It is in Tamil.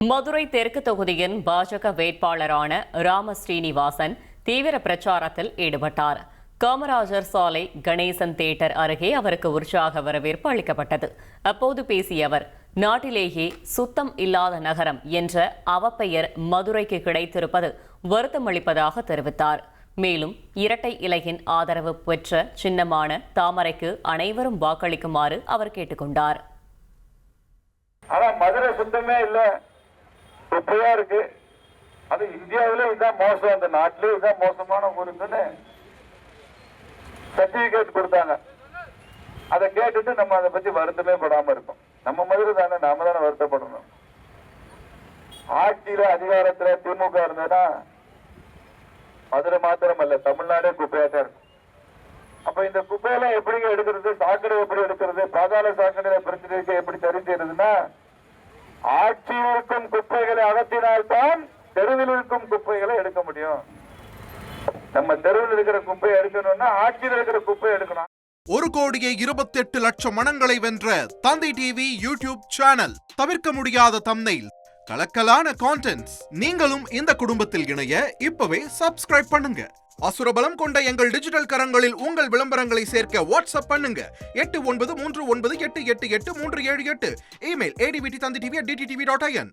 மதுரை தெற்கு தொகுதியின் பாஜக வேட்பாளரான ராம ஸ்ரீனிவாசன் தீவிர பிரச்சாரத்தில் ஈடுபட்டார். காமராஜர் சாலை கணேசன் தியேட்டர் அருகே அவருக்கு உற்சாக வரவேற்பு அளிக்கப்பட்டது. அப்போது பேசிய அவர், நாட்டிலேயே சுத்தம் இல்லாத நகரம் என்ற அவப்பெயர் மதுரைக்கு கிடைத்திருப்பது வருத்தமளிப்பதாக தெரிவித்தார். மேலும் இரட்டை இலையின் ஆதரவு பெற்ற சின்னமான தாமரைக்கு அனைவரும் வாக்களிக்குமாறு அவர் கேட்டுக்கொண்டார். மதுரை சுத்தமே இல்ல, குப்பையா இருக்கு. அது இந்தியாவிலே இதுதான் மோசம், அந்த நாட்டிலே இதுதான் மோசமான ஊருக்குன்னு சர்டிபிகேட் கொடுத்தாங்க. அதை கேட்டுட்டு நம்ம அதை பத்தி வருத்தமே படாம இருப்போம். நம்ம மதுரை தானே, நாம தானே வருத்தப்படணும். ஆட்சியில அதிகாரத்துல திமுக இருந்ததுன்னா மதுரை மாத்திரம் அல்ல, தமிழ்நாடே குப்பையாத்தான் இருக்கும். அப்ப இந்த குப்பையெல்லாம் எப்படிங்க எடுக்கிறது, சாக்கடை எப்படி எடுக்கிறது, பாதாள சாக்கடை பிரச்சனைக்கு எப்படி சரி செய்யறதுன்னா, ஆட்சியில் இருக்கும் குப்பைகளை அகற்றினால்தான் தெருவில் இருக்கும் குப்பைகளை எடுக்க முடியும். நம்ம தெருவில் இருக்கிற குப்பையை எடுக்கணும்னா ஆட்சியில் இருக்கிற குப்பையை எடுக்கணும். 1,28,00,000 மனங்களை வென்ற தந்தி டிவி யூடியூப் சேனல். தவிர்க்க முடியாத தம்ப்நெயில், கலக்கலான கான்டென்ட்ஸ். நீங்களும் இந்த குடும்பத்தில் இணைய இப்பவே சப்ஸ்கிரைப் பண்ணுங்க. அசுரபலம் கொண்ட எங்கள் டிஜிட்டல் கரங்களில் உங்கள் விளம்பரங்களை சேர்க்க வாட்ஸ்அப் பண்ணுங்க. 893988883778. Email advtthanditv@dttv.in.